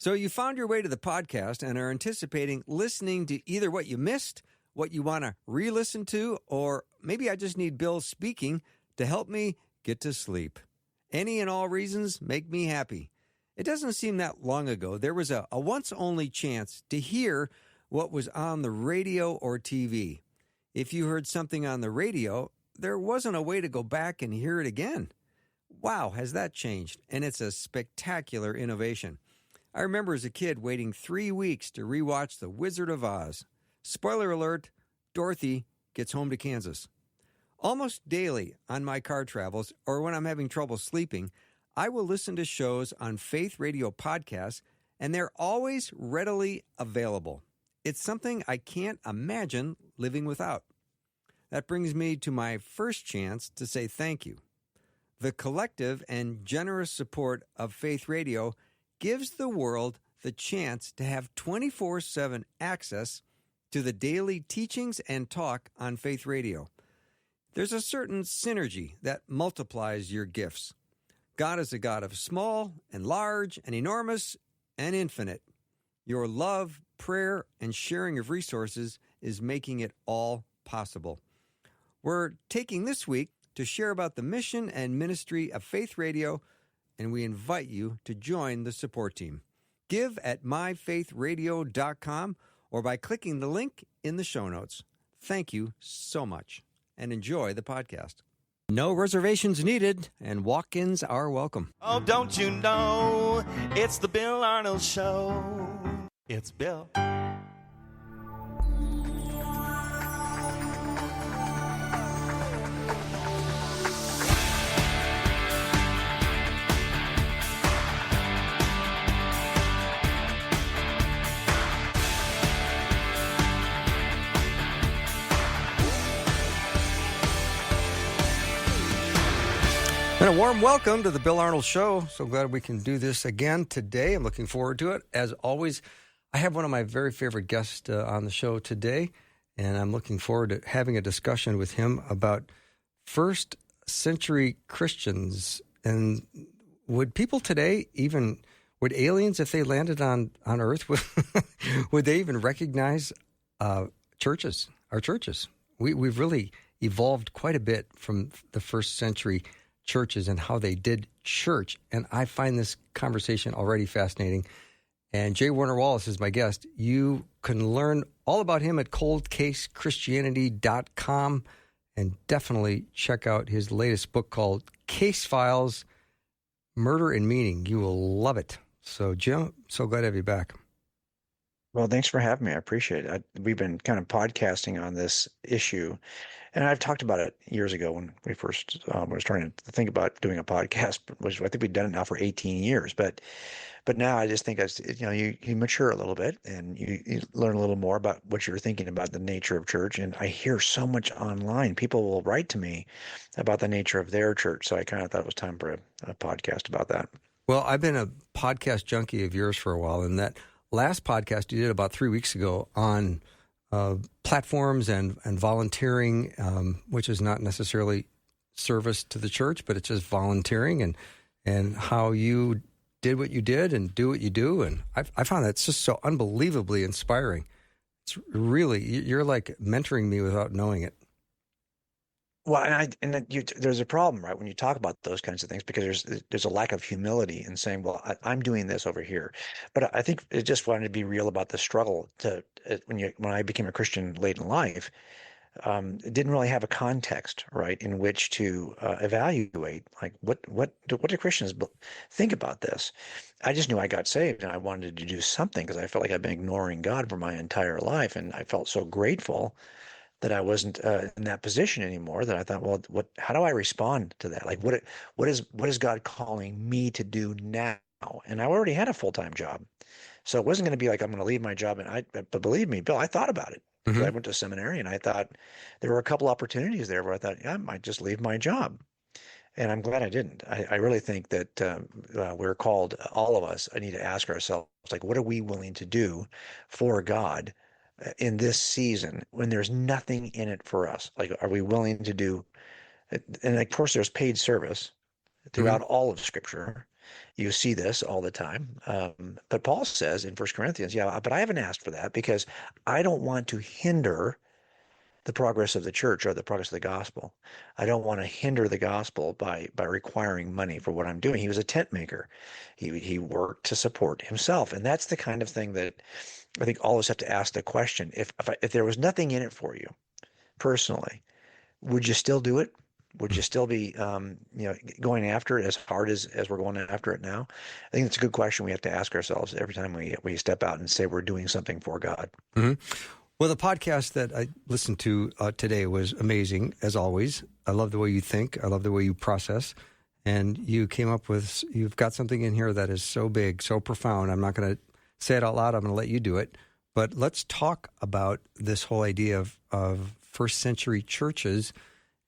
So you found your way to the podcast and are anticipating listening to either what you missed, what you want to re-listen to, or maybe I just need Bill speaking to help me get to sleep. Any and all reasons make me happy. It doesn't seem that long ago there was a once-only chance to hear what was on the radio or TV. If you heard something on the radio, there wasn't a way to go back and hear it again. Wow, has that changed? And it's a spectacular innovation. I remember as a kid waiting 3 weeks to rewatch The Wizard of Oz. Spoiler alert, Dorothy gets home to Kansas. Almost daily on my car travels or when I'm having trouble sleeping, I will listen to shows on Faith Radio podcasts, and they're always readily available. It's something I can't imagine living without. That brings me to my first chance to say thank you. The collective and generous support of Faith Radio gives the world the chance to have 24/7 access to the daily teachings and talk on Faith Radio. There's a certain synergy that multiplies your gifts. God is a God of small and large and enormous and infinite. Your love, prayer, and sharing of resources is making it all possible. We're taking this week to share about the mission and ministry of Faith Radio, and we invite you to join the support team. Give at myfaithradio.com or by clicking the link in the show notes. Thank you so much, and enjoy the podcast. No reservations needed, and walk-ins are welcome. Oh, don't you know, it's the Bill Arnold Show. It's Bill. And a warm welcome to the Bill Arnold Show. So glad we can do this again today. I'm looking forward to it. As always, I have one of my very favorite guests on the show today, and I'm looking forward to having a discussion with him about first century Christians. And would people today would aliens, if they landed on Earth, would they even recognize churches, our churches? We've really evolved quite a bit from the first century churches and how they did church. And I find this conversation already fascinating. And J. Warner Wallace is my guest. You can learn all about him at coldcasechristianity.com and definitely check out his latest book called Case Files, Murder and Meaning. You will love it. So, Jim, so glad to have you back. Well, thanks for having me. I appreciate it. We've been kind of podcasting on this issue, and I've talked about it years ago when we first were starting to think about doing a podcast, which I think we've done it now for 18 years. But now I just think you mature a little bit and you learn a little more about what you're thinking about the nature of church. And I hear so much online. People will write to me about the nature of their church. So I kind of thought it was time for a podcast about that. Well, I've been a podcast junkie of yours for a while, and that last podcast you did about 3 weeks ago on platforms and volunteering, which is not necessarily service to the church, but it's just volunteering and how you did what you did and do what you do. And I found that just so unbelievably inspiring. It's really, you're like mentoring me without knowing it. Well, there's a problem, right, when you talk about those kinds of things, because there's a lack of humility in saying, well, I'm doing this over here. But I think it just wanted to be real about the struggle when I became a Christian late in life. It didn't really have a context, right, in which to evaluate, like, what do Christians think about this? I just knew I got saved and I wanted to do something because I felt like I'd been ignoring God for my entire life, and I felt so grateful that I wasn't in that position anymore, that I thought, well, how do I respond to that? Like, what is God calling me to do now? And I already had a full-time job, so it wasn't going to be like I'm going to leave my job. But believe me, Bill, I thought about it. Mm-hmm. I went to seminary, and I thought there were a couple opportunities there where I thought, yeah, I might just leave my job. And I'm glad I didn't. I really think that we're called, all of us, I need to ask ourselves, like, what are we willing to do for God in this season when there's nothing in it for us? Like, are we willing to do, and of course there's paid service throughout all of Scripture, You see this all the time. But Paul says in First Corinthians, yeah, but I haven't asked for that because I don't want to hinder the progress of the church or the progress of the gospel. I don't want to hinder the gospel by requiring money for what I'm doing. He was a tent maker. He worked to support himself. And that's the kind of thing that I think all of us have to ask the question. If there was nothing in it for you personally, would you still do it? Would you still be, going after it as hard as we're going after it now? I think it's a good question we have to ask ourselves every time we step out and say we're doing something for God. Mm-hmm. Well, the podcast that I listened to today was amazing, as always. I love the way you think. I love the way you process. And you've got something in here that is so big, so profound. I'm not going to say it out loud. I'm going to let you do it. But let's talk about this whole idea of first century churches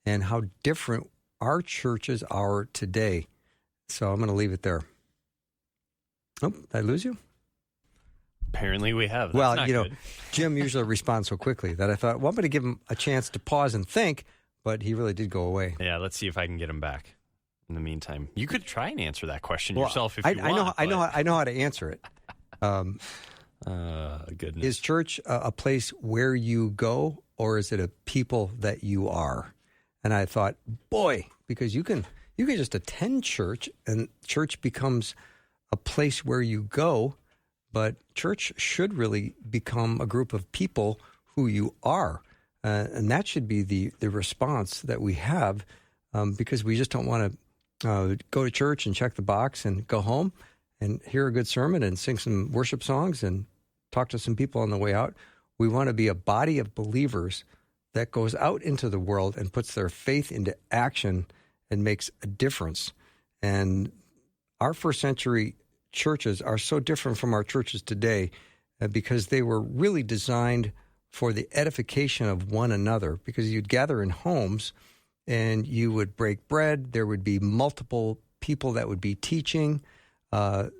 and how different our churches are today. So I'm going to leave it there. Oh, did I lose you? Apparently we have. That's well, not good. Jim usually responds so quickly that I thought, well, I'm going to give him a chance to pause and think, but he really did go away. Yeah, let's see if I can get him back. In the meantime, you could try and answer that question yourself if you I want. I know how to answer it. Goodness. Is church a place where you go, or is it a people that you are? And I thought, boy, because you can just attend church, and church becomes a place where you go. But church should really become a group of people who you are. And that should be the response that we have, because we just don't want to go to church and check the box and go home and hear a good sermon and sing some worship songs and talk to some people on the way out. We want to be a body of believers that goes out into the world and puts their faith into action and makes a difference. And our first century churches are so different from our churches today because they were really designed for the edification of one another, because you'd gather in homes and you would break bread. There would be multiple people that would be teaching, but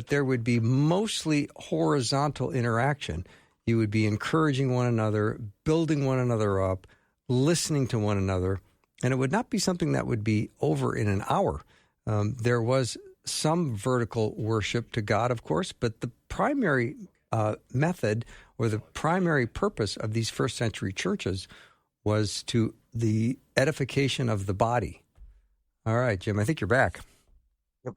there would be mostly horizontal interaction. You would be encouraging one another, building one another up, listening to one another, and it would not be something that would be over in an hour. There was some vertical worship to God, of course, but the primary method or the primary purpose of these first century churches was to the edification of the body. All right, Jim, I think you're back.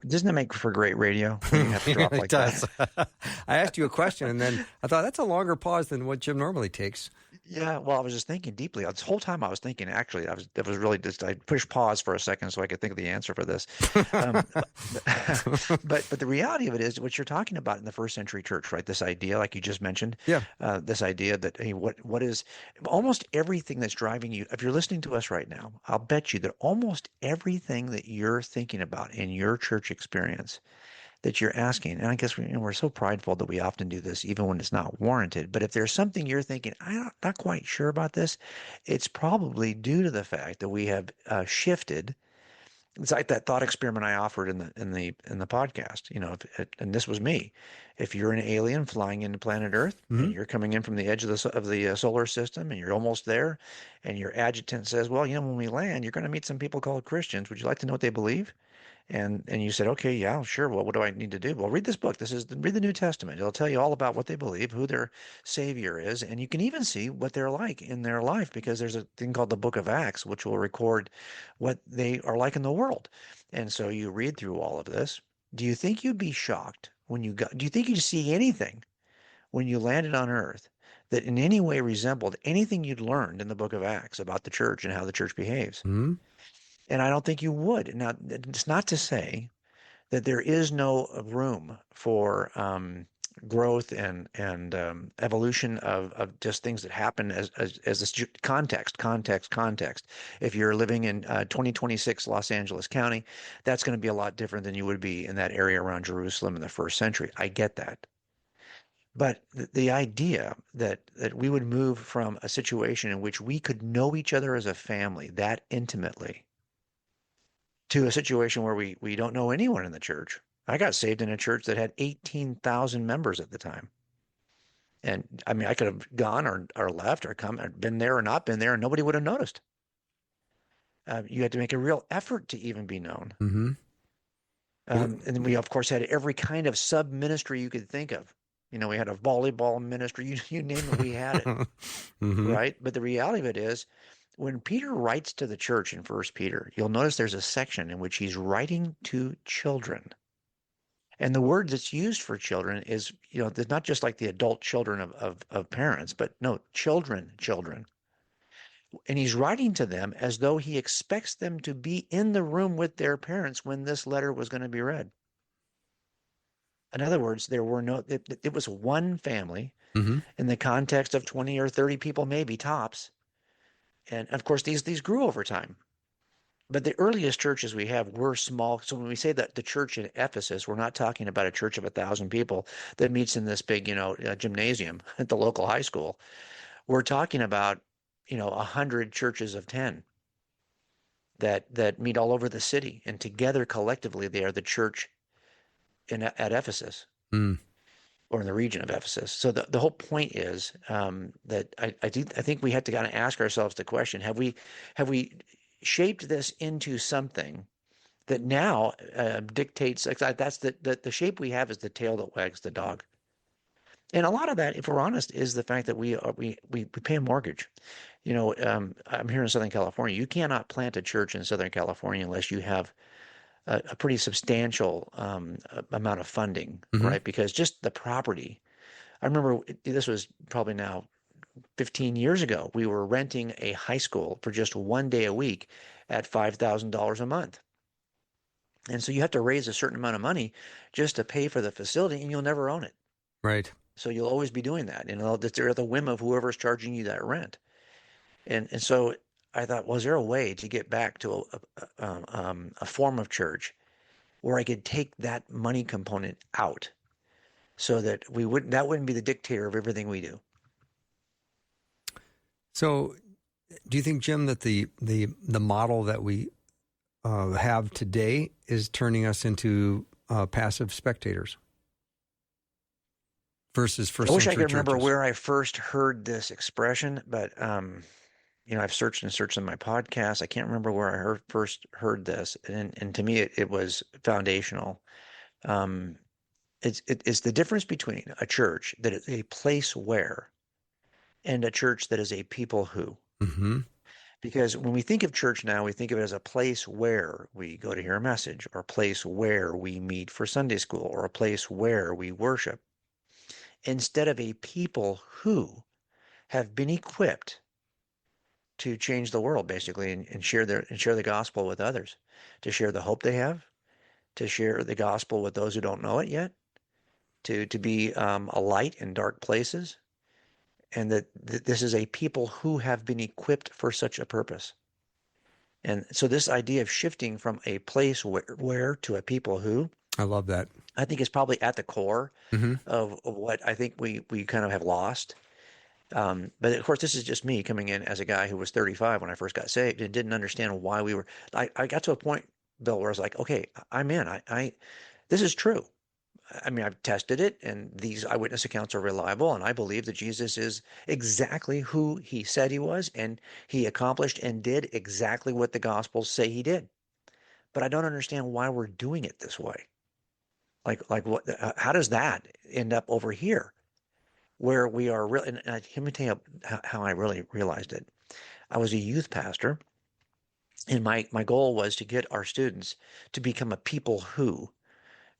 Doesn't it make for great radio when you have to drop like that? I asked you a question, and then I thought that's a longer pause than what Jim normally takes. Yeah, well, I was just thinking deeply. This whole time I was thinking, actually, I pushed pause for a second so I could think of the answer for this. But the reality of it is what you're talking about in the first century church, right? This idea, like you just mentioned, Yeah. This idea that, hey, what is almost everything that's driving you, if you're listening to us right now, I'll bet you that almost everything that you're thinking about in your church experience that you're asking, and I guess we're so prideful that we often do this even when it's not warranted, but if there's something you're thinking, I'm not quite sure about this, it's probably due to the fact that we have shifted. It's like that thought experiment I offered in the podcast, and this was me. If you're an alien flying into planet Earth, and you're coming in from the edge of the solar system, and you're almost there, and your adjutant says, well, when we land, you're going to meet some people called Christians. Would you like to know what they believe? And you said, okay, yeah, sure. Well, what do I need to do? Well, read this book. Read the New Testament. It'll tell you all about what they believe, who their Savior is, and you can even see what they're like in their life, because there's a thing called the Book of Acts, which will record what they are like in the world. And so you read through all of this. Do you think you'd be shocked do you think you'd see anything when you landed on Earth that in any way resembled anything you'd learned in the Book of Acts about the church and how the church behaves? Mm-hmm. And I don't think you would. Now, it's not to say that there is no room for growth and evolution of just things that happen as this context. If you're living in 2026 Los Angeles County, that's going to be a lot different than you would be in that area around Jerusalem in the first century. I get that. But the idea that we would move from a situation in which we could know each other as a family that intimately to a situation where we don't know anyone in the church. I got saved in a church that had 18,000 members at the time. And I mean, I could have gone or left or come or been there or not been there, and nobody would have noticed. You had to make a real effort to even be known. Mm-hmm. And then we, of course, had every kind of sub ministry you could think of. We had a volleyball ministry. You name it, we had it, Mm-hmm. right? But the reality of it is, when Peter writes to the church in First Peter, you'll notice there's a section in which he's writing to children. And the word that's used for children is, there's not just like the adult children of parents, but no, children. And he's writing to them as though he expects them to be in the room with their parents when this letter was going to be read. In other words, it was one family Mm-hmm. in the context of 20 or 30 people, maybe tops. And of course, these grew over time. But the earliest churches we have were small. So when we say that the church in Ephesus, we're not talking about a church of 1,000 people that meets in this big, gymnasium at the local high school. We're talking about, 100 churches of 10 that meet all over the city, and together collectively they are the church at Ephesus. Mm. Or in the region of Ephesus. So the whole point is that I think we have to kind of ask ourselves the question: Have we shaped this into something that now dictates? That's the shape we have is the tail that wags the dog. And a lot of that, if we're honest, is the fact that we pay a mortgage. I'm here in Southern California. You cannot plant a church in Southern California unless you have a pretty substantial amount of funding, Mm-hmm. right? Because just the property. I remember this was probably now 15 years ago. We were renting a high school for just one day a week at $5,000 a month. And so you have to raise a certain amount of money just to pay for the facility, and you'll never own it. Right. So you'll always be doing that. They're at the whim of whoever's charging you that rent. And so I thought, was there a way to get back to a form of church where I could take that money component out so that that wouldn't be the dictator of everything we do? So, do you think, Jim, that the model that we have today is turning us into passive spectators versus first I wish I century could remember churches? where I first heard this expression, but I've searched and searched in my podcast. I can't remember where I first heard this, and to me, it was foundational. It's the difference between a church that is a place where and a church that is a people who. Mm-hmm. Because when we think of church now, we think of it as a place where we go to hear a message, or a place where we meet for Sunday school, or a place where we worship, instead of a people who have been equipped to change the world, basically, and share the gospel with others, to share the hope they have, to share the gospel with those who don't know it yet, to be a light in dark places, and that this is a people who have been equipped for such a purpose. And so this idea of shifting from a place where to a people who, I love that. I think is probably at the core Mm-hmm. of what I think we kind of have lost. But of course, this is just me coming in as a guy who was 35 when I first got saved and didn't understand why we were. I got to a point, Bill, where I was like, okay, I'm in. This is true. I mean, I've tested it, and these eyewitness accounts are reliable, and I believe that Jesus is exactly who he said he was, and he accomplished and did exactly what the Gospels say he did. But I don't understand why we're doing it this way. Like what? How does that end up over here, where we are really? And let me tell you how I really realized it. I was a youth pastor, and my goal was to get our students to become a people who,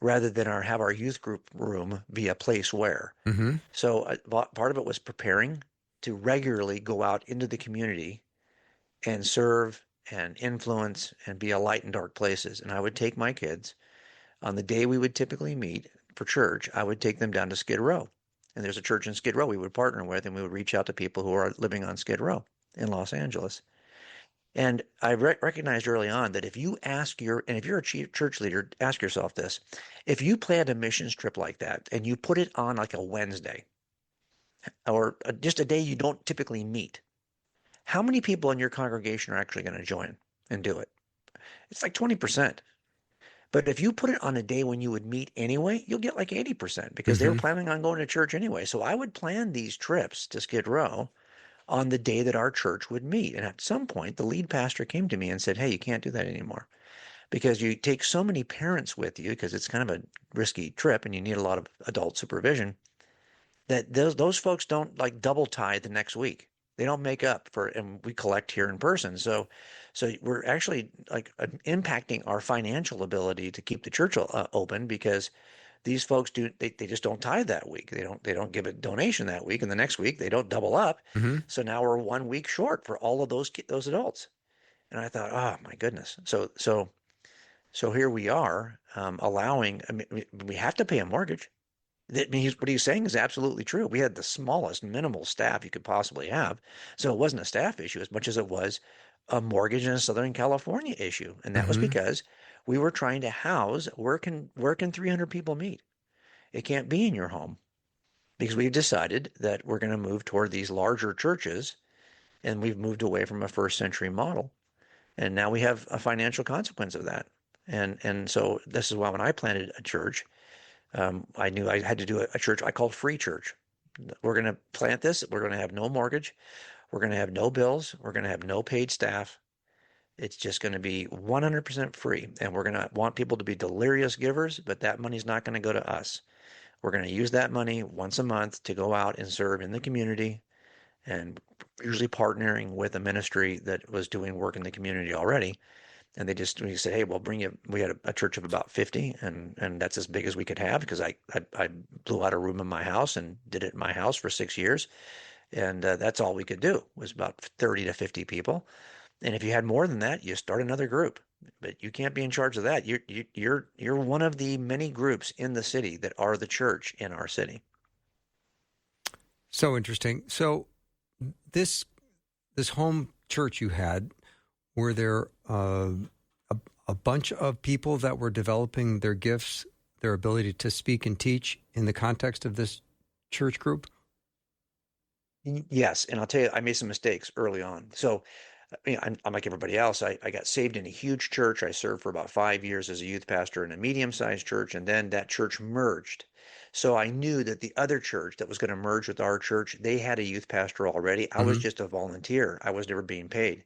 rather than have our youth group room be a place where. Mm-hmm. So part of it was preparing to regularly go out into the community and serve and influence and be a light in dark places. And I would take my kids on the day we would typically meet for church. I would take them down to Skid Row. And there's a church in Skid Row we would partner with, and we would reach out to people who are living on Skid Row in Los Angeles. And I recognized early on that if you if you're a church leader, ask yourself this: if you planned a missions trip like that and you put it on like a Wednesday or just a day you don't typically meet, how many people in your congregation are actually going to join and do it? It's like 20%. But if you put it on a day when you would meet anyway, you'll get like 80% because they were planning on going to church anyway. So I would plan these trips to Skid Row on the day that our church would meet. And at some point, the lead pastor came to me and said, "Hey, you can't do that anymore because you take so many parents with you because it's kind of a risky trip and you need a lot of adult supervision that those folks don't like double tie the next week. They don't make up for, and we collect here in person. So we're actually like impacting our financial ability to keep the church open because these folks they just don't tithe that week. They don't give a donation that week, and the next week they don't double up. Mm-hmm. So now we're 1 week short for all of those adults. And I thought, oh my goodness. So here we are, allowing. I mean, we have to pay a mortgage. I mean, what he's saying is absolutely true. We had the smallest minimal staff you could possibly have, so it wasn't a staff issue as much as it was a mortgage in a Southern California issue, and that was Mm-hmm. because we were trying to house where can 300 people meet? It can't be in your home because we've decided that we're going to move toward these larger churches, and we've moved away from a first century model, and now we have a financial consequence of that. And so this is why when I planted a church, I knew I had to do a church I called Free Church. We're going to plant this. We're going to have no mortgage. We're going to have no bills. We're going to have no paid staff. It's just going to be 100% free. And we're going to want people to be delirious givers, but that money's not going to go to us. We're going to use that money once a month to go out and serve in the community and usually partnering with a ministry that was doing work in the community already. And we said, hey, we'll bring you. We had a church of about 50, and that's as big as we could have because I blew out a room in my house and did it in my house for 6 years, and that's all we could do was about 30 to 50 people. And if you had more than that, you start another group, but you can't be in charge of that. You're one of the many groups in the city that are the church in our city. So interesting. So this home church you had, were there a bunch of people that were developing their gifts, their ability to speak and teach in the context of this church group? Yes, and I'll tell you, I made some mistakes early on. So, I'm like everybody else. I got saved in a huge church. I served for about 5 years as a youth pastor in a medium-sized church, and then that church merged. So I knew that the other church that was going to merge with our church, they had a youth pastor already. I was Mm-hmm. just a volunteer. I was never being paid.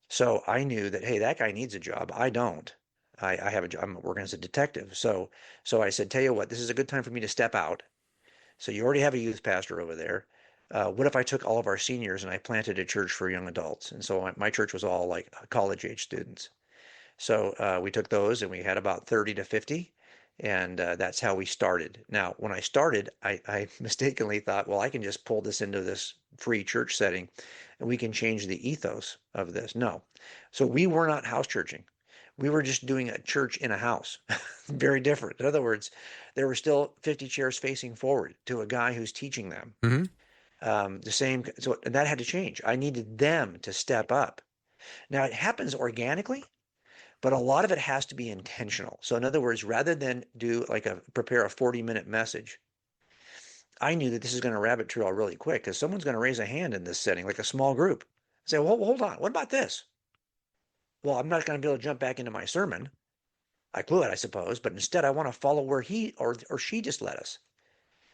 So I knew that, hey, that guy needs a job. I don't. I have a job. I'm working as a detective. So I said, tell you what, this is a good time for me to step out. So you already have a youth pastor over there. What if I took all of our seniors and I planted a church for young adults? And so my church was all like college age students. So we took those and we had about 30 to 50. And that's how we started. Now, when I started, I mistakenly thought, well, I can just pull this into this free church setting and we can change the ethos of this. No. So we were not house churching. We were just doing a church in a house. Very different. In other words, there were still 50 chairs facing forward to a guy who's teaching them. Mm-hmm. The same, so that had to change. I needed them to step up. Now it happens organically, but a lot of it has to be intentional. So in other words, rather than prepare a 40-minute message, I knew that this is going to rabbit trail really quick because someone's going to raise a hand in this setting, like a small group. Say, well, hold on, what about this? Well, I'm not going to be able to jump back into my sermon. I blew it, I suppose, but instead I want to follow where he or she just led us.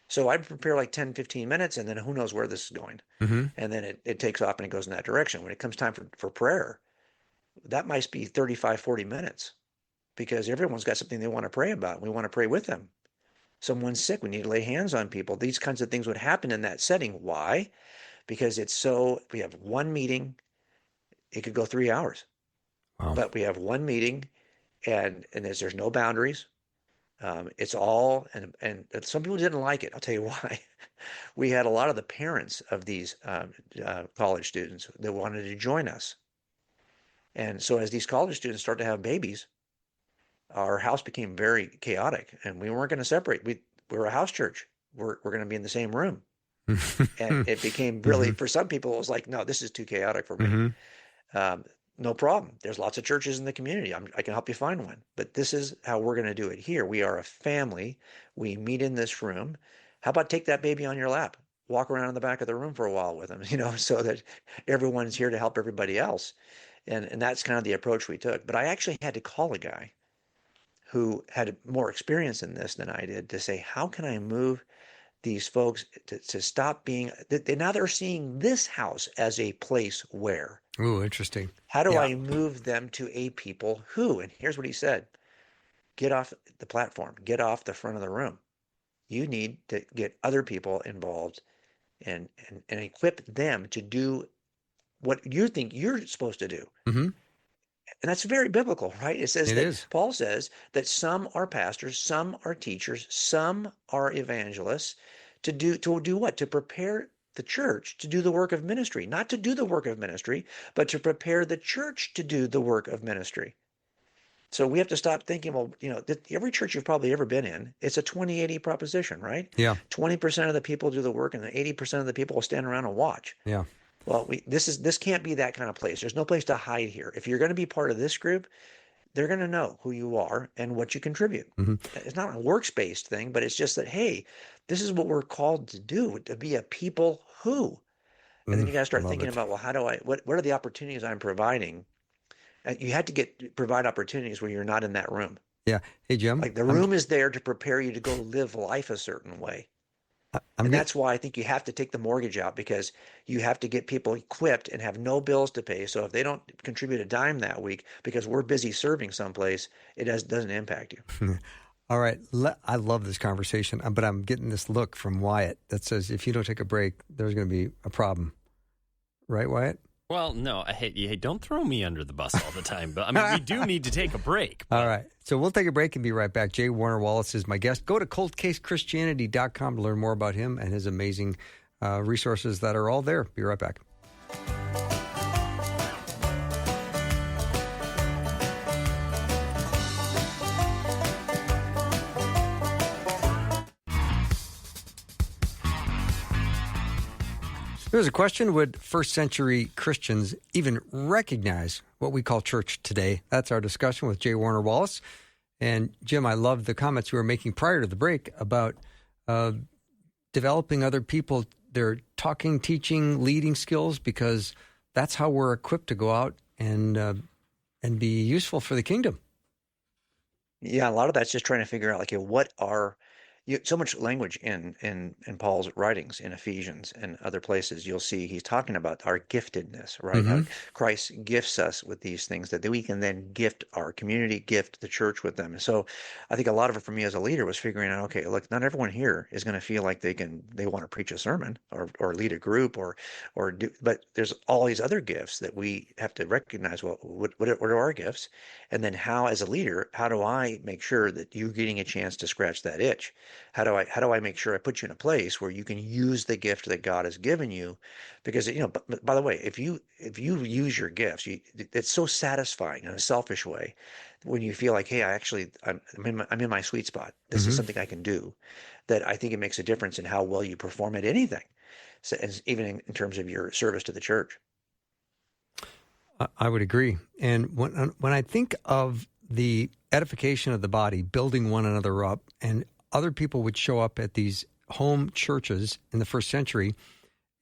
So I prepare like 10, 15 minutes, and then who knows where this is going. Mm-hmm. And then it takes off and it goes in that direction. When it comes time for prayer, that might be 35, 40 minutes because everyone's got something they want to pray about. We want to pray with them. Someone's sick. We need to lay hands on people. These kinds of things would happen in that setting. Why? Because we have one meeting. It could go 3 hours, Wow. but we have one meeting and there's no boundaries. It's all, and some people didn't like it. I'll tell you why. We had a lot of the parents of these college students that wanted to join us. And so as these college students start to have babies, our house became very chaotic and we weren't going to separate. We're a house church. We're going to be in the same room. And it became really, Mm-hmm. for some people, it was like, no, this is too chaotic for me. Mm-hmm. No problem. There's lots of churches in the community. I can help you find one. But this is how we're going to do it here. We are a family. We meet in this room. How about take that baby on your lap? Walk around in the back of the room for a while with them, so that everyone's here to help everybody else. And that's kind of the approach we took. But I actually had to call a guy who had more experience in this than I did to say, how can I move these folks to stop being, now they're seeing this house as a place where. Ooh, interesting. How do Yeah. I move them to a people who? And here's what he said: get off the platform, get off the front of the room. You need to get other people involved and equip them to do what you think you're supposed to do. Mm-hmm. And that's very biblical, right? It says It that is. Paul says that some are pastors, some are teachers, some are evangelists to do what? To prepare the church to do the work of ministry, not to do the work of ministry, but to prepare the church to do the work of ministry. So we have to stop thinking, well, every church you've probably ever been in, it's a 20-80 proposition, right? Yeah. 20% of the people do the work and then 80% of the people will stand around and watch. Yeah. Well, this can't be that kind of place. There's no place to hide here. If you're going to be part of this group, they're going to know who you are and what you contribute. Mm-hmm. It's not a works-based thing, but it's just that, hey, this is what we're called to do, to be a people who. And then you got to start Love thinking it. about, well, what are the opportunities I'm providing? You had to provide opportunities where you're not in that room. Yeah. Hey, Jim. Like the room is there to prepare you to go live life a certain way. And that's why I think you have to take the mortgage out, because you have to get people equipped and have no bills to pay. So if they don't contribute a dime that week because we're busy serving someplace, it doesn't impact you. All right. I love this conversation, but I'm getting this look from Wyatt that says if you don't take a break, there's going to be a problem. Right, Wyatt? Well, no, hey, don't throw me under the bus all the time. But I mean, we do need to take a break. All right. So we'll take a break and be right back. J. Warner Wallace is my guest. Go to coldcasechristianity.com to learn more about him and his amazing resources that are all there. Be right back. Here's a question. Would first century Christians even recognize what we call church today? That's our discussion with J. Warner Wallace. And Jim, I love the comments you were making prior to the break about developing other people, their talking, teaching, leading skills, because that's how we're equipped to go out and be useful for the kingdom. Yeah, a lot of that's just trying to figure out, like, what are so much language in Paul's writings in Ephesians and other places. You'll see he's talking about our giftedness, right? How Christ gifts us with these things that we can then gift our community, gift the church with them. And so I think a lot of it for me as a leader was figuring out, okay, look, not everyone here is going to feel like they want to preach a sermon or lead a group or do, but there's all these other gifts that we have to recognize. Well, what are our gifts? And then how, as a leader, how do I make sure that you're getting a chance to scratch that itch? How do I make sure I put you in a place where you can use the gift that God has given you? Because, by the way, if you use your gifts, it's so satisfying in a selfish way when you feel like, hey, I'm in my sweet spot. This is something I can do, that I think it makes a difference in how well you perform at anything. So, even in terms of your service to the church. I would agree. And when I think of the edification of the body, building one another up, and other people would show up at these home churches in the first century,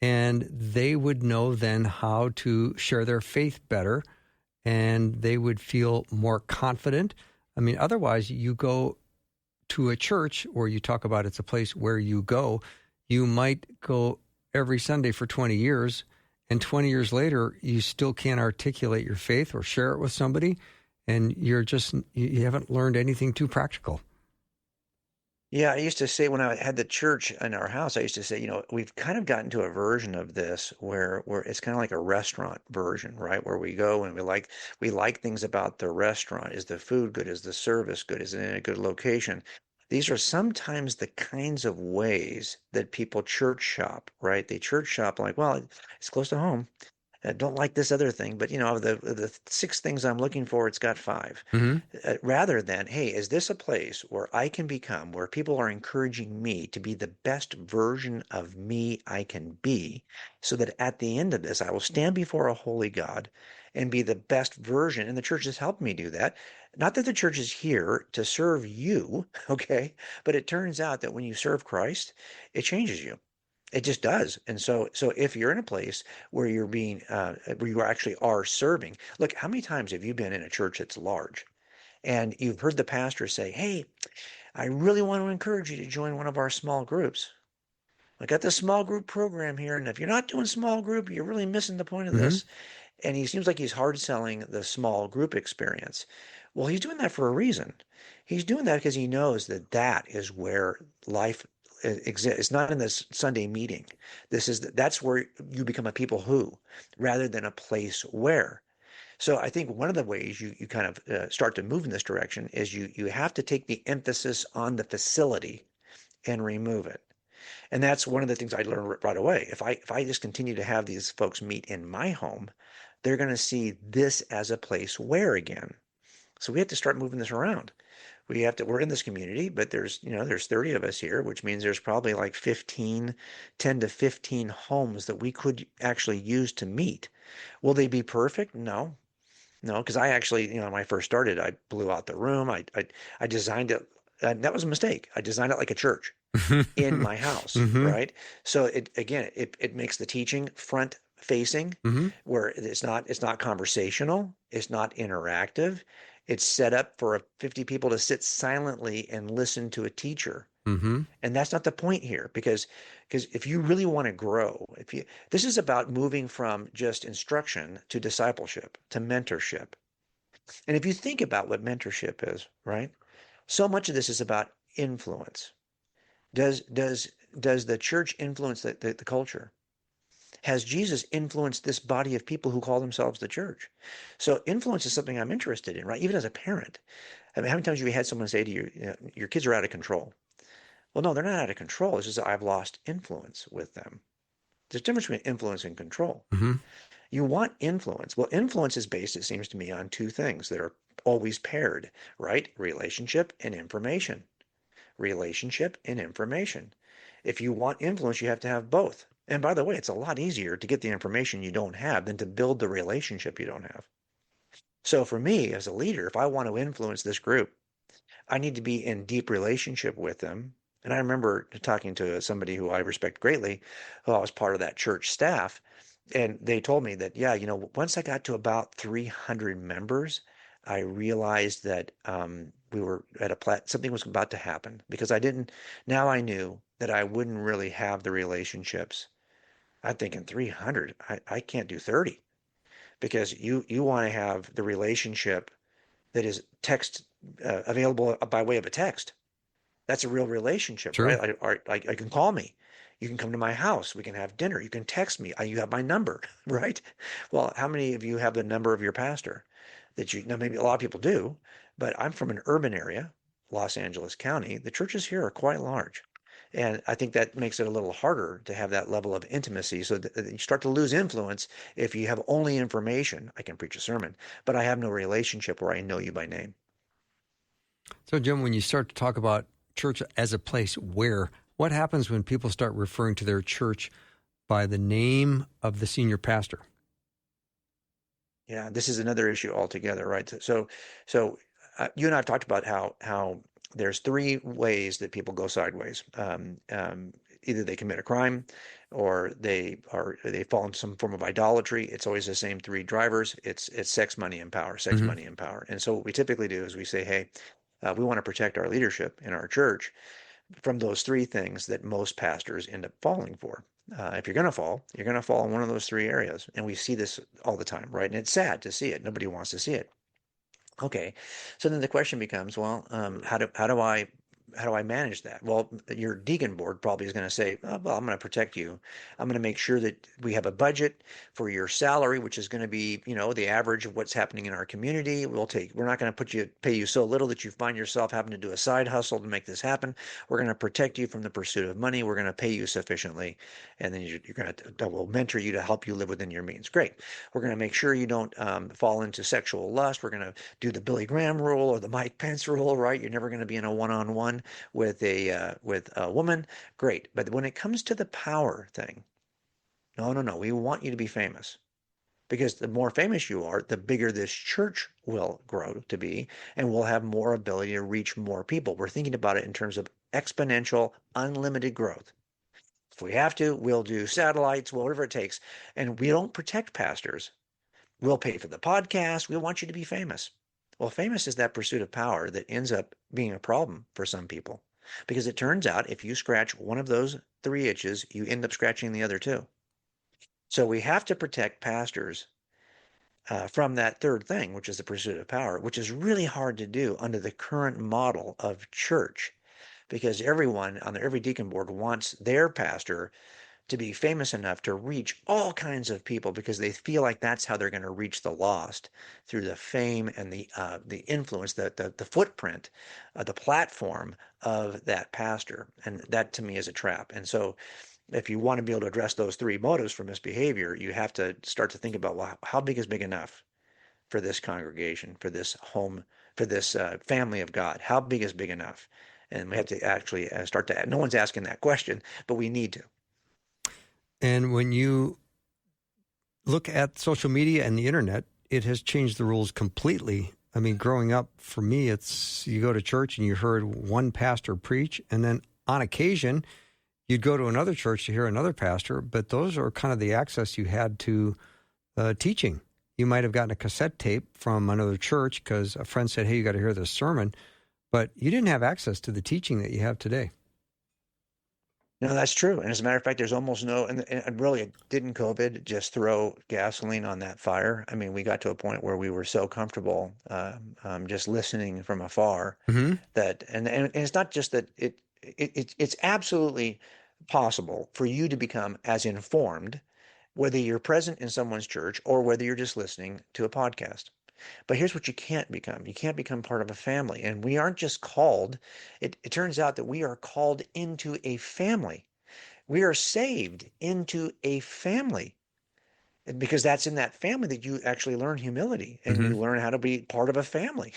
and they would know then how to share their faith better, and they would feel more confident. I mean, otherwise, you go to a church where you talk about it's a place where you go. You might go every Sunday for 20 years, and 20 years later, you still can't articulate your faith or share it with somebody, and you haven't learned anything too practical. Yeah, I used to say when I had the church in our house, I used to say, we've kind of gotten to a version of this where it's kind of like a restaurant version, right? Where we go and we like things about the restaurant. Is the food good? Is the service good? Is it in a good location? These are sometimes the kinds of ways that people church shop, right? They church shop like, well, it's close to home. I don't like this other thing, but the 6 things I'm looking for, it's got 5. Rather than, hey, is this a place where I can become, where people are encouraging me to be the best version of me I can be, so that at the end of this, I will stand before a holy God and be the best version. And the church has helped me do that. Not that the church is here to serve you, okay? But it turns out that when you serve Christ, it changes you. It just does. And so if you're in a place where where you actually are serving, look, how many times have you been in a church that's large and you've heard the pastor say, hey, I really want to encourage you to join one of our small groups. I got this small group program here, and if you're not doing small group, you're really missing the point of Mm-hmm. this. And he seems like he's hard selling the small group experience. Well, he's doing that for a reason. He's doing that because he knows that that is where life exists. It's not in this Sunday meeting. That's where you become a people who, rather than a place where. So I think one of the ways you kind of start to move in this direction is you have to take the emphasis on the facility and remove it. And that's one of the things I learned right away. If I just continue to have these folks meet in my home, they're going to see this as a place where again. So we have to start moving this around. We're in this community, but there's 30 of us here, which means there's probably like 10 to 15 homes that we could actually use to meet. Will they be perfect? No. No, because I actually, when I first started, I blew out the room. I designed it. That was a mistake. I designed it like a church in my house, Mm-hmm. right? So it makes the teaching front facing, Mm-hmm. where it's not conversational, it's not interactive. It's set up for 50 people to sit silently and listen to a teacher. Mm-hmm. And that's not the point here, because if you really want to grow, if you this is about moving from just instruction to discipleship to mentorship. And if you think about what mentorship is, right? So much of this is about influence. Does does does the church influence the culture? Has Jesus influenced this body of people who call themselves the church? So influence is something I'm interested in, right? Even as a parent. I mean, how many times have you had someone say to you, your kids are out of control? Well, no, they're not out of control. It's just that I've lost influence with them. There's a difference between influence and control. Mm-hmm. You want influence. Well, influence is based, it seems to me, on two things that are always paired, right? Relationship and information. Relationship and information. If you want influence, you have to have both. And by the way, it's a lot easier to get the information you don't have than to build the relationship you don't have. So for me as a leader, if I want to influence this group, I need to be in deep relationship with them. And I remember talking to somebody who I respect greatly, who I was part of that church staff, and they told me that, yeah, once I got to about 300 members, I realized that we were at something was about to happen because now I knew that I wouldn't really have the relationships. I'm thinking 300, I can't do 30 because you want to have the relationship that is text available by way of a text. That's a real relationship, True. right? I can call me. You can come to my house. We can have dinner. You can text me. You have my number, right? Well, how many of you have the number of your pastor? Now maybe a lot of people do, but I'm from an urban area, Los Angeles County. The churches here are quite large. And I think that makes it a little harder to have that level of intimacy. So that you start to lose influence if you have only information. I can preach a sermon, but I have no relationship where I know you by name. So, Jim, when you start to talk about church as a place where, what happens when people start referring to their church by the name of the senior pastor? Yeah, this is another issue altogether, right? You and I have talked about how there's three ways that people go sideways. Either they commit a crime, or they fall into some form of idolatry. It's always the same three drivers. It's sex, money, and power. Sex, Mm-hmm. money, and power. And so what we typically do is we say, hey, we want to protect our leadership in our church from those three things that most pastors end up falling for. If you're going to fall in one of those three areas. And we see this all the time, right? And it's sad to see it. Nobody wants to see it. Okay. So then the question becomes, well, how do I manage that? Well, your deacon board probably is going to say, oh, well, I'm going to protect you. I'm going to make sure that we have a budget for your salary, which is going to be, the average of what's happening in our community. We're not going to pay you so little that you find yourself having to do a side hustle to make this happen. We're going to protect you from the pursuit of money. We're going to pay you sufficiently. And then you're going to, we'll mentor you to help you live within your means. Great. We're going to make sure you don't fall into sexual lust. We're going to do the Billy Graham rule or the Mike Pence rule, right? You're never going to be in a one-on-one with a woman. Great. But when it comes to the power thing, no, no, no. We want you to be famous. Because the more famous you are, the bigger this church will grow to be, and we'll have more ability to reach more people. We're thinking about it in terms of exponential, unlimited growth. If we have to, we'll do satellites, whatever it takes. And we don't protect pastors. We'll pay for the podcast. We want you to be famous. Well, famous is that pursuit of power that ends up being a problem for some people. because it turns out if you scratch one of those 3 itches, you end up scratching the other two. So we have to protect pastors from that third thing, which is the pursuit of power, which is really hard to do under the current model of church, because everyone on every deacon board wants their pastor to be famous enough to reach all kinds of people because they feel like that's how they're going to reach the lost through the fame and the influence, the footprint, the platform of that pastor. And that to me is a trap. And so if you want to be able to address those three motives for misbehavior, you have to start to think about, well, how big is big enough for this congregation, for this home, for this family of God? How big is big enough? And we have to actually start to, no one's asking that question, but we need to. And when you look at social media and the internet, it has changed the rules completely. I mean, growing up, for me, it's you go to church and you heard one pastor preach, and then on occasion, you'd go to another church to hear another pastor, but those are kind of the access you had to teaching. You might have gotten a cassette tape from another church because a friend said, hey, you got to hear this sermon, but you didn't have access to the teaching that you have today. No, that's true. And as a matter of fact, there's almost no, and really, didn't COVID just throw gasoline on that fire? I mean, we got to a point where we were so comfortable just listening from afar that, and it's not just that it's absolutely possible for you to become as informed, whether you're present in someone's church or whether you're just listening to a podcast. But here's what you can't become. You can't become part of a family. And we aren't just called. It turns out that we are called into a family. We are saved into a family. Because that's in that family that you actually learn humility and you learn how to be part of a family.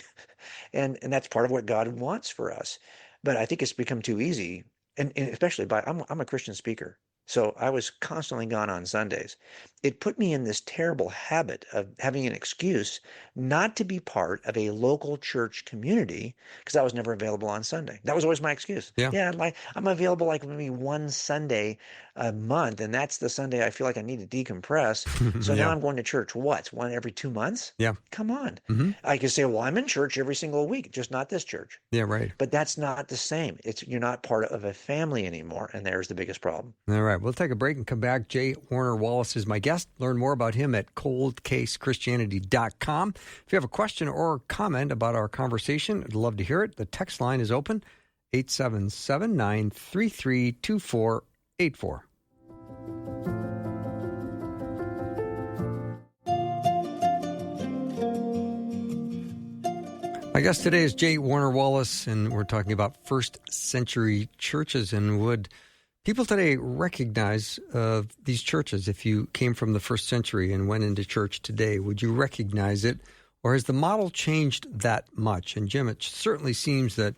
And that's part of what God wants for us. But I think it's become too easy. And especially I'm a Christian speaker. So I was constantly gone on Sundays. It put me in this terrible habit of having an excuse not to be part of a local church community because I was never available on Sunday. That was always my excuse. Yeah. I'm available like maybe one Sunday a month, and that's the Sunday I feel like I need to decompress. So now Yeah. I'm going to church, one every 2 months? Yeah. Come on. Mm-hmm. I could say, well, I'm in church every single week, just not this church. Yeah, right. But that's not the same. You're not part of a family anymore, and there's the biggest problem. All right. We'll take a break and come back. J. Warner Wallace is my guest. Learn more about him at coldcasechristianity.com. If you have a question or comment about our conversation, I'd love to hear it. The text line is open, 877-933-2484. My guest today is J. Warner Wallace, and we're talking about first century churches. And would people today recognize these churches? If you came from the first century and went into church today, would you recognize it? Or has the model changed that much? And Jim, it certainly seems that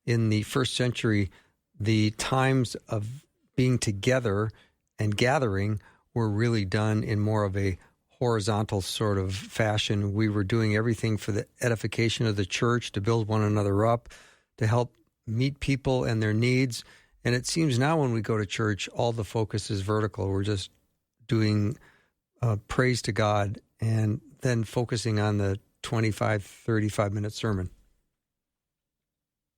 in the first century, the times of being together and gathering were really done in more of a horizontal sort of fashion. We were doing everything for the edification of the church, to build one another up, to help meet people and their needs. And it seems now when we go to church, all the focus is vertical. We're just doing praise to God and then focusing on the 25, 35-minute sermon.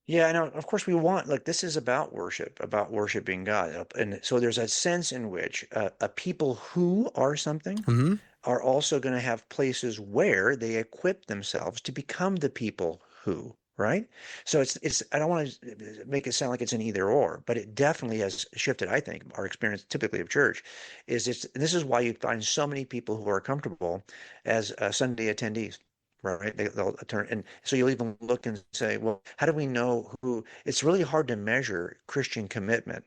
Yeah, I know. Of course, we want, like, this is about worship, about worshiping God. And so there's a sense in which a people who are something are also going to have places where they equip themselves to become the people who, right? So I don't want to make it sound like it's an either or, but it definitely has shifted. I think our experience typically of church is this is why you find so many people who are comfortable as Sunday attendees. Right. They'll turn. And so you'll even look and say, well, how do we know who? It's really hard to measure Christian commitment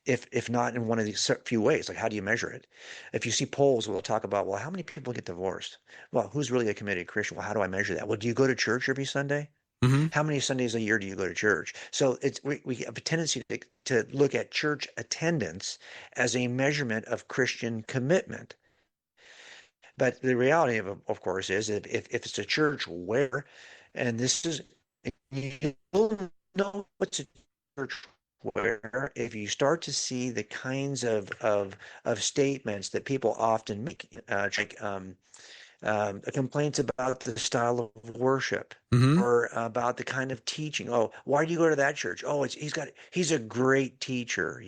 if not in one of these few ways. Like, how do you measure it? If you see polls, we'll talk about, well, how many people get divorced? Well, who's really a committed Christian? Well, how do I measure that? Well, do you go to church every Sunday? How many Sundays a year do you go to church? So we have a tendency to look at church attendance as a measurement of Christian commitment. But the reality of course, is if it's a church where, and this is, you'll know what's a church where if you start to see the kinds of statements that people often make, like complaints about the style of worship Mm-hmm. or about the kind of teaching. Oh, why do you go to that church? Oh, he's a great teacher.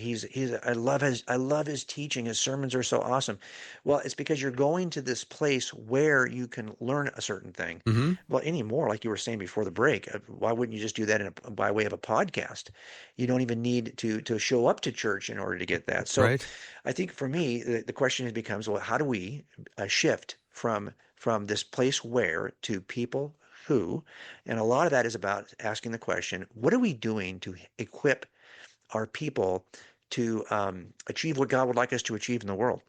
I love his teaching. His sermons are so awesome. Well, it's because you're going to this place where you can learn a certain thing. Mm-hmm. Well, anymore, like you were saying before the break, why wouldn't you just do that by way of a podcast? You don't even need to show up to church in order to get that. So Right. I think for me, the question becomes, well, how do we shift from this place where to people who, and a lot of that is about asking the question, what are we doing to equip our people to achieve what God would like us to achieve in the world?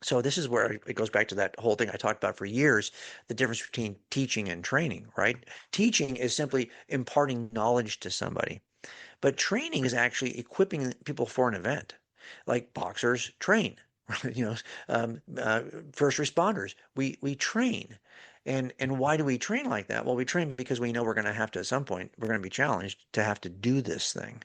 So this is where it goes back to that whole thing I talked about for years, the difference between teaching and training, right? Teaching is simply imparting knowledge to somebody. But training is actually equipping people for an event, like boxers train, you know, first responders. We train, and why do we train like that? Well, we train because we know we're going to have to at some point we're going to be challenged to have to do this thing.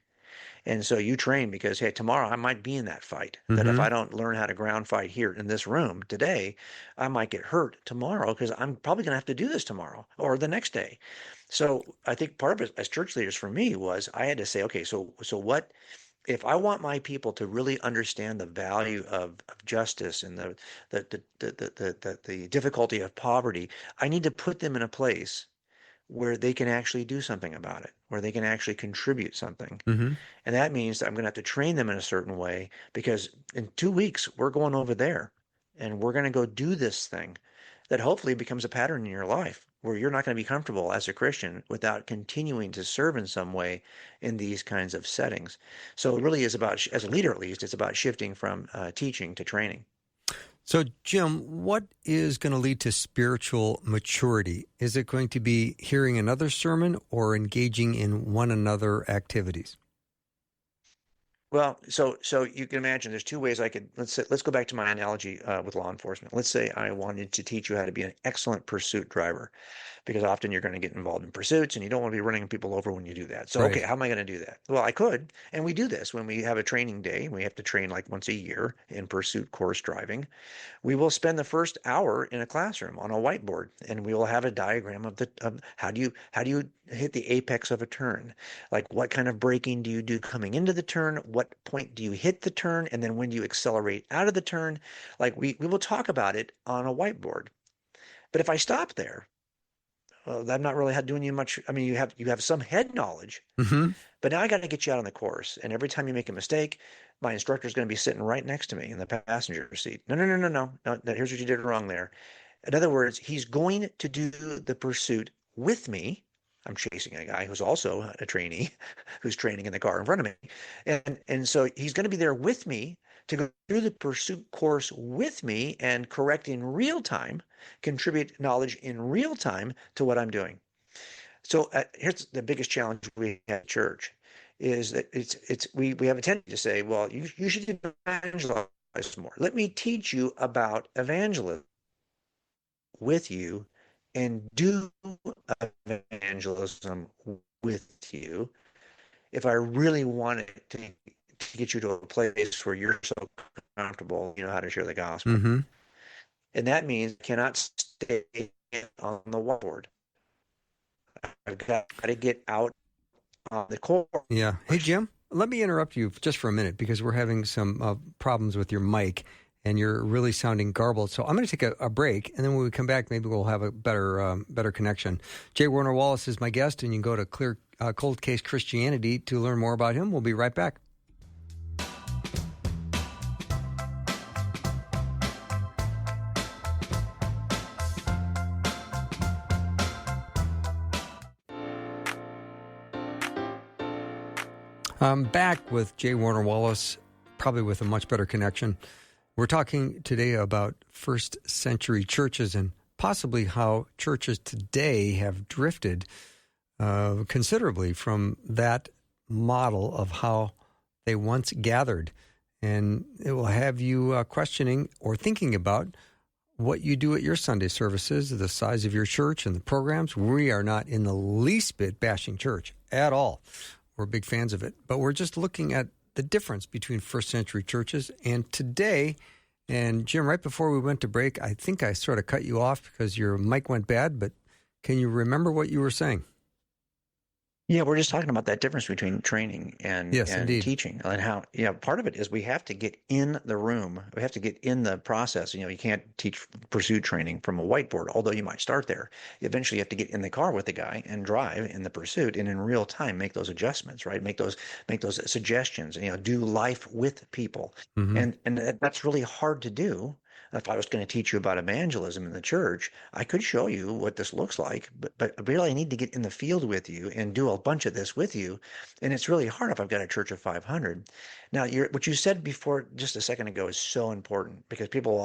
And so you train because, hey, tomorrow I might be in that fight. That if Mm-hmm. I don't learn how to ground fight here in this room today, I might get hurt tomorrow because I'm probably going to have to do this tomorrow or the next day. So I think part of it as church leaders for me was I had to say, okay, so what if I want my people to really understand the value of justice and the difficulty of poverty, I need to put them in a place where they can actually do something about it, where they can actually contribute something. Mm-hmm. And that means that I'm going to have to train them in a certain way because in 2 weeks, we're going over there and we're going to go do this thing that hopefully becomes a pattern in your life where you're not going to be comfortable as a Christian without continuing to serve in some way in these kinds of settings. So it really is about, as a leader at least, it's about shifting from teaching to training. So, Jim, what is going to lead to spiritual maturity? Is it going to be hearing another sermon or engaging in one another activities? Well, so you can imagine there's two ways I could let's go back to my analogy with law enforcement. Let's say I wanted to teach you how to be an excellent pursuit driver, because often you're going to get involved in pursuits and you don't want to be running people over when you do that. So, okay, Right. how am I going to do that? Well, I could, and we do this when we have a training day. We have to train like once a year in pursuit course driving. We will spend the first hour in a classroom on a whiteboard, and we will have a diagram of how do you hit the apex of a turn? Like what kind of braking do you do coming into the turn? What point do you hit the turn? And then when do you accelerate out of the turn? Like we will talk about it on a whiteboard. But if I stop there, well, I'm not really doing you much. I mean, you have some head knowledge, Mm-hmm. but now I got to get you out on the course. And every time you make a mistake, my instructor is going to be sitting right next to me in the passenger seat. No, no, no, no, no, no. Here's what you did wrong there. In other words, he's going to do the pursuit with me. I'm chasing a guy who's also a trainee who's training in the car in front of me. And so he's going to be there with me to go through the pursuit course with me and correct in real time, contribute knowledge in real time to what I'm doing. So here's the biggest challenge we have at church is that we have a tendency to say, well, you should evangelize more. Let me teach you about evangelism with you and do evangelism with you if I really wanted to get you to a place where you're so comfortable, you know how to share the gospel. Mm-hmm. And that means I cannot stay on the whiteboard. I've got to get out on the course. Yeah. Hey, Jim, let me interrupt you just for a minute because we're having some problems with your mic and you're really sounding garbled. So I'm going to take a break, and then when we come back, maybe we'll have a better connection. J. Warner Wallace is my guest, and you can go to Cold Case Christianity to learn more about him. We'll be right back. I'm back with J. Warner Wallace, probably with a much better connection. We're talking today about first century churches and possibly how churches today have drifted considerably from that model of how they once gathered. And it will have you questioning or thinking about what you do at your Sunday services, the size of your church and the programs. We are not in the least bit bashing church at all. We're big fans of it. But we're just looking at the difference between first century churches and today And Jim, right before we went to break, I think I sort of cut you off because your mic went bad, but can you remember what you were saying? Yeah, we're just talking about that difference between training Yes, and indeed. teaching, and how, part of it is we have to get in the room. We have to get in the process. You can't teach pursuit training from a whiteboard, although you might start there. Eventually, you have to get in the car with the guy and drive in the pursuit, and in real time make those adjustments, right? Make those suggestions, and do life with people. Mm-hmm. And that's really hard to do. If I was going to teach you about evangelism in the church, I could show you what this looks like, but really I need to get in the field with you and do a bunch of this with you. And it's really hard if I've got a church of 500. Now, what you said before just a second ago is so important, because people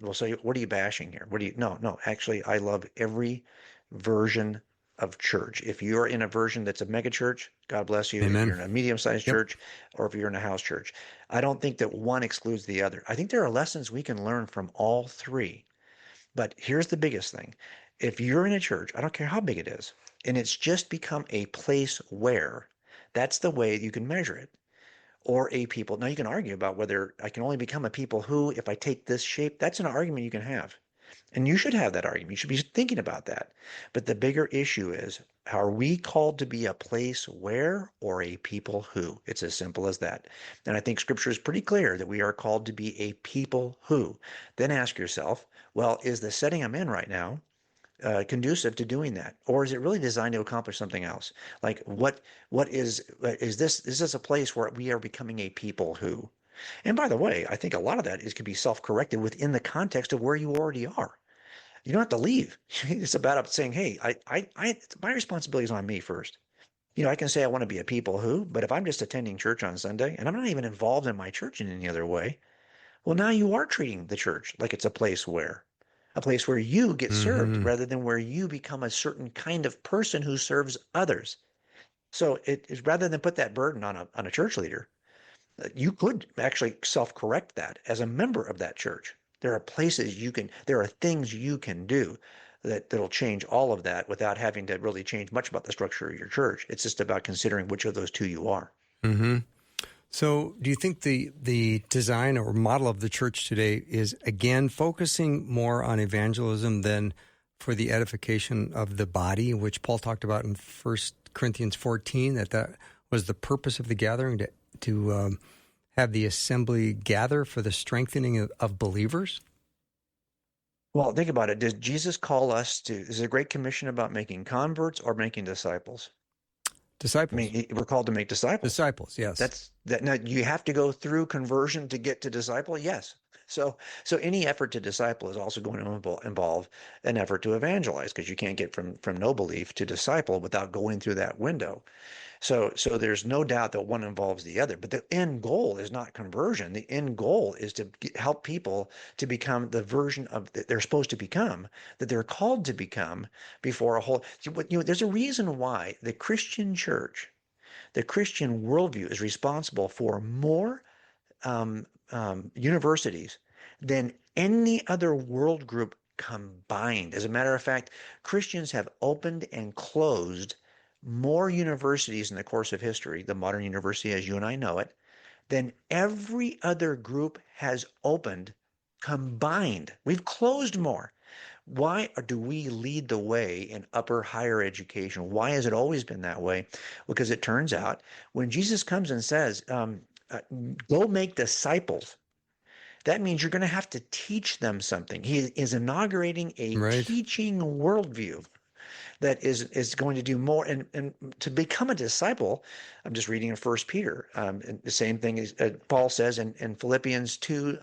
will say, "What are you bashing here? What do you?" No. Actually, I love every version of church. If you're in a version that's a mega church, God bless you. If Amen. you're in a medium-sized Yep. church, or if you're in a house church, I don't think that one excludes the other. I think there are lessons we can learn from all three. But here's the biggest thing. If you're in a church, I don't care how big it is, and it's just become a place where, that's the way you can measure it. Or a people. Now you can argue about whether I can only become a people who, if I take this shape, that's an argument you can have. And you should have that argument. You should be thinking about that. But the bigger issue is, are we called to be a place where, or a people who? It's as simple as that. And I think scripture is pretty clear that we are called to be a people who. Then ask yourself, well, is the setting I'm in right now conducive to doing that, or is it really designed to accomplish something else? Like, what is this? Is this a place where we are becoming a people who? And by the way, I think a lot of that is could be self-corrected within the context of where you already are. You don't have to leave. It's about saying, hey, my responsibility is on me first. I can say I want to be a people who, but if I'm just attending church on Sunday and I'm not even involved in my church in any other way, well, now you are treating the church like it's a place where you get served Mm-hmm. rather than where you become a certain kind of person who serves others. So it is, rather than put that burden on a church leader, you could actually self-correct that as a member of that church. There are things you can do that'll change all of that without having to really change much about the structure of your church. It's just about considering which of those two you are. Mm-hmm. So, do you think the design or model of the church today is, again, focusing more on evangelism than for the edification of the body, which Paul talked about in 1 Corinthians 14, that was the purpose of the gathering, to have the assembly gather for the strengthening of believers? Well, think about it. Did Jesus call us to, is the Great Commission about making converts or making disciples? I Disciples. mean, we're called to make disciples. Disciples, yes. That's that. Now, you have to go through conversion to get to disciple. Yes. So any effort to disciple is also going to involve an effort to evangelize, because you can't get from no belief to disciple without going through that window. So there's no doubt that one involves the other, but the end goal is not conversion. The end goal is to help people to become the version of that they're supposed to become, that they're called to become before a whole. There's a reason why the Christian church, the Christian worldview, is responsible for more universities than any other world group combined. As a matter of fact, Christians have opened and closed more universities in the course of history, the modern university as you and I know it, than every other group has opened combined. We've closed more. Why do we lead the way in upper higher education? Why has it always been that way? Because it turns out when Jesus comes and says, go make disciples, that means you're going to have to teach them something. He is inaugurating a Right. teaching worldview that is going to do more. And to become a disciple, I'm just reading in First Peter, and the same thing as Paul says in Philippians 2,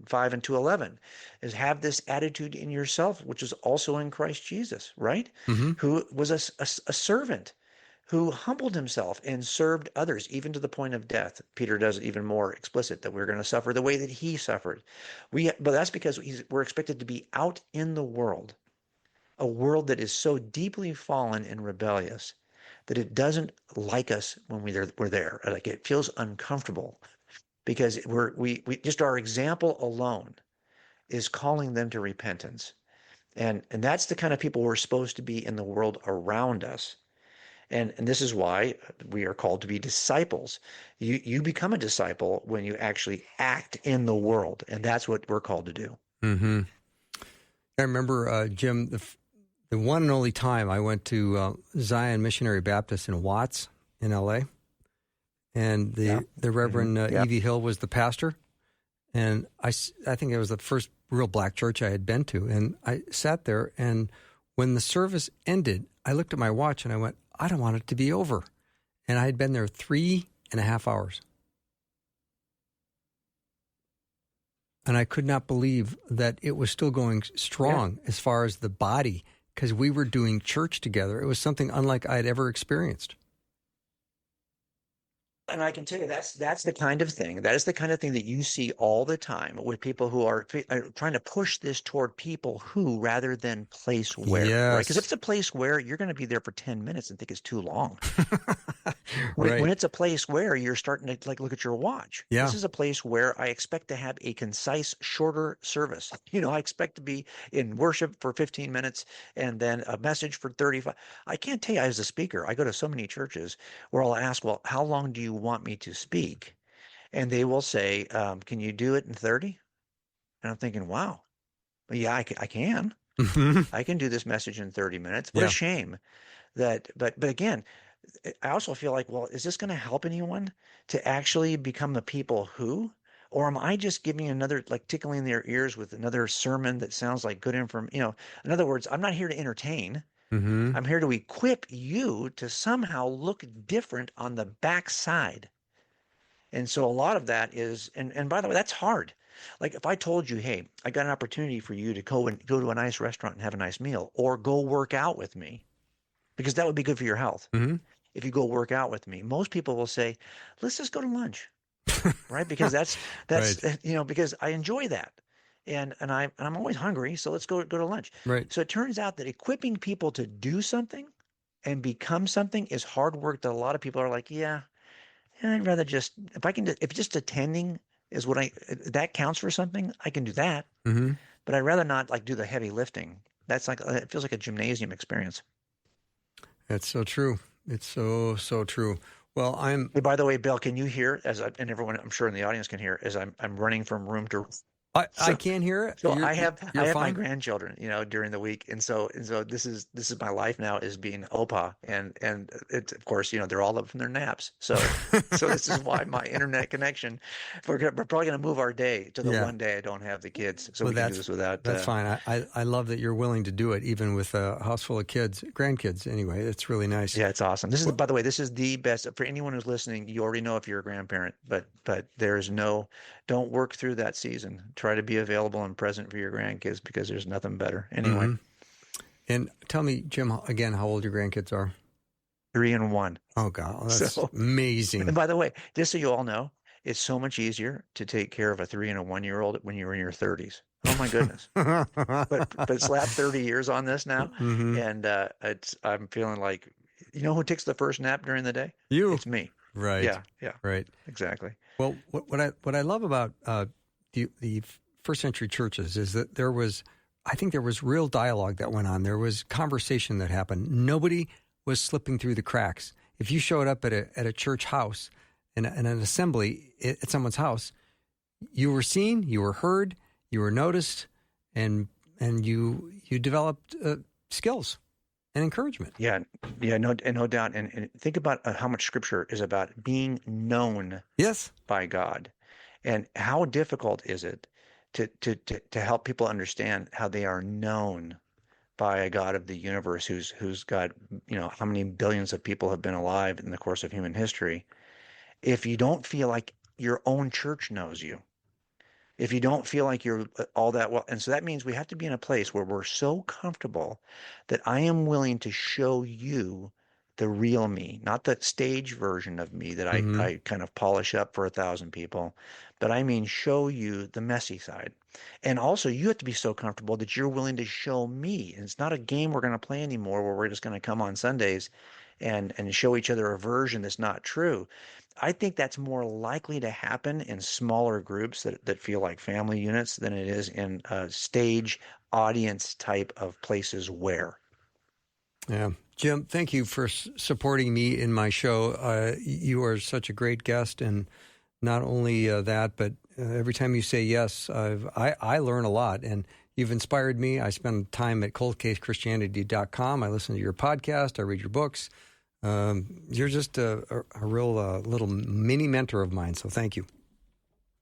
5 and 2:11, is have this attitude in yourself, which is also in Christ Jesus, right? Mm-hmm. Who was a servant, who humbled himself and served others, even to the point of death. Peter does it even more explicit, that we're going to suffer the way that he suffered. But that's because we're expected to be out in the world, a world that is so deeply fallen and rebellious that it doesn't like us when we're there. Like, it feels uncomfortable, because we just, our example alone is calling them to repentance. And that's the kind of people we're supposed to be in the world around us. And this is why we are called to be disciples. You become a disciple when you actually act in the world, and that's what we're called to do. Mm-hmm. I remember, Jim, the one and only time I went to Zion Missionary Baptist in Watts in L.A., and the Reverend Evie Hill was the pastor. And I think it was the first real black church I had been to. And I sat there, and when the service ended, I looked at my watch and I went, I don't want it to be over. And I had been there 3.5 hours. And I could not believe that it was still going strong as far as the body, because we were doing church together. It was something unlike I had ever experienced. And I can tell you that's the kind of thing. That is the kind of thing that you see all the time with people who are trying to push this toward people who rather than place where. Right? Because if it's a place where, you're going to be there for 10 minutes and think it's too long. When it's a place where, you're starting to look at your watch. Yeah. This is a place where I expect to have a concise, shorter service. I expect to be in worship for 15 minutes and then a message for 35. I can't tell you, as a speaker, I go to so many churches where I'll ask, well, how long do you want me to speak? And they will say, can you do it in 30? And I'm thinking, wow, yeah, I can. I can do this message in 30 minutes. What a shame that, but again, I also feel like, well, is this going to help anyone to actually become the people who, or am I just giving another, tickling their ears with another sermon that sounds like good information? In other words, I'm not here to entertain. Mm-hmm. I'm here to equip you to somehow look different on the backside. And so a lot of that is, and by the way, that's hard. Like if I told you, hey, I got an opportunity for you to go to a nice restaurant and have a nice meal, or go work out with me, because that would be good for your health. Mm-hmm. If you go work out with me, most people will say, let's just go to lunch, right? Because that's Right. because I enjoy that. And I'm always hungry, so let's go to lunch. Right. So it turns out that equipping people to do something and become something is hard work that a lot of people are like, yeah, I'd rather just, if just attending is that counts for something, I can do that. Mm-hmm. But I'd rather not do the heavy lifting. It feels like a gymnasium experience. That's so true. It's so true. Well, Hey, by the way, Bill, can you hear and everyone I'm sure in the audience can hear as I'm running from room to room? I can't hear it. So I have my fine. grandchildren, during the week, and so this is my life now, is being Opa, and it's, of course, they're all up from their naps. So this is why my internet connection. We're probably going to move our day to the one day I don't have the kids, so we can do this without. That's fine. I love that you're willing to do it, even with a house full of grandkids. Anyway, it's really nice. Yeah, it's awesome. By the way, this is the best for anyone who's listening. You already know if you're a grandparent, but don't work through that season. Try to be available and present for your grandkids, because there's nothing better. Anyway. Mm-hmm. And tell me, Jim, again, how old your grandkids are? 3 and 1. Oh, God. That's amazing. And by the way, just so you all know, it's so much easier to take care of a 3 and a 1-year-old when you're in your 30s. Oh, my goodness. but slap 30 years on this now. Mm-hmm. And I'm feeling like, who takes the first nap during the day? You. It's me. Right. Yeah. Right. Exactly. Well, what I love about the first century churches is that I think there was real dialogue that went on. There was conversation that happened. Nobody was slipping through the cracks. If you showed up at a church house, in an assembly at someone's house, you were seen, you were heard, you were noticed, and you developed skills and encouragement. Yeah, no doubt. And think about how much Scripture is about being known. Yes. By God, and how difficult is it to help people understand how they are known by a God of the universe who's got how many billions of people have been alive in the course of human history. If you don't feel like your own church knows you, if you don't feel like you're all that well. And so that means we have to be in a place where we're so comfortable that I am willing to show you the real me, not the stage version of me that I kind of polish up for 1,000 people, but I mean show you the messy side. And also you have to be so comfortable that you're willing to show me. And it's not a game we're going to play anymore where we're just going to come on Sundays and show each other a version that's not true. I think that's more likely to happen in smaller groups that feel like family units than it is in stage audience type of places where. Yeah, Jim, thank you for supporting me in my show. You are such a great guest, and not only that, but every time you say yes, I learn a lot, and you've inspired me. I spend time at coldcasechristianity.com. I listen to your podcast. I read your books. You're just a real little mini mentor of mine, so thank you.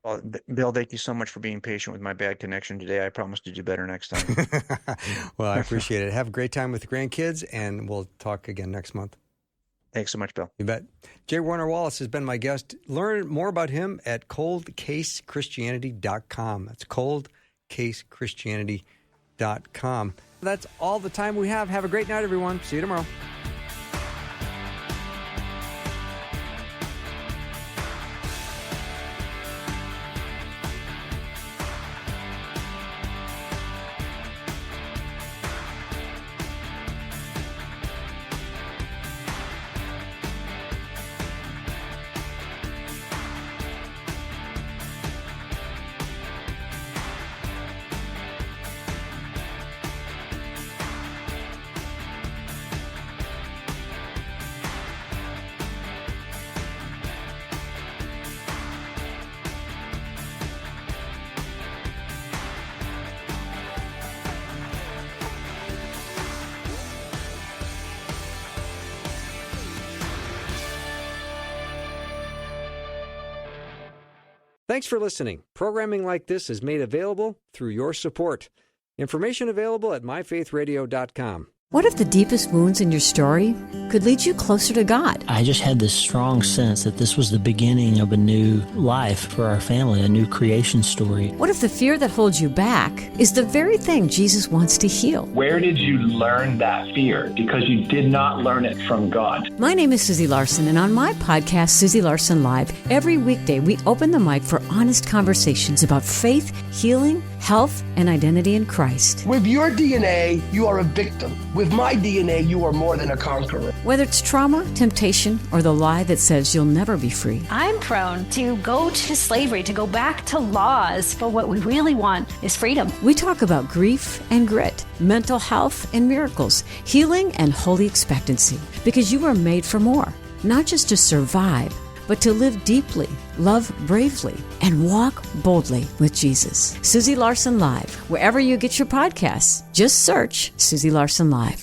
Well, Bill, thank you so much for being patient with my bad connection today. I promise to do better next time. Well, I appreciate it. Have a great time with the grandkids, and we'll talk again next month. Thanks so much, Bill. You bet. J. Warner Wallace has been my guest. Learn more about him at coldcasechristianity.com. That's coldcasechristianity.com. That's all the time we have. Have a great night, everyone. See you tomorrow. Thanks for listening. Programming like this is made available through your support. Information available at myfaithradio.com. What if the deepest wounds in your story could lead you closer to God? I just had this strong sense that this was the beginning of a new life for our family, a new creation story. What if the fear that holds you back is the very thing Jesus wants to heal? Where did you learn that fear? Because you did not learn it from God. My name is Susie Larson, and on my podcast, Susie Larson Live, every weekday we open the mic for honest conversations about faith, healing, health, and identity in Christ. With your DNA, you are a victim. With my DNA, you are more than a conqueror. Whether it's trauma, temptation, or the lie that says you'll never be free. I'm prone to go to slavery, to go back to laws, but what we really want is freedom. We talk about grief and grit, mental health and miracles, healing and holy expectancy, because you were made for more, not just to survive, but to live deeply, love bravely, and walk boldly with Jesus. Susie Larson Live, wherever you get your podcasts, just search Susie Larson Live.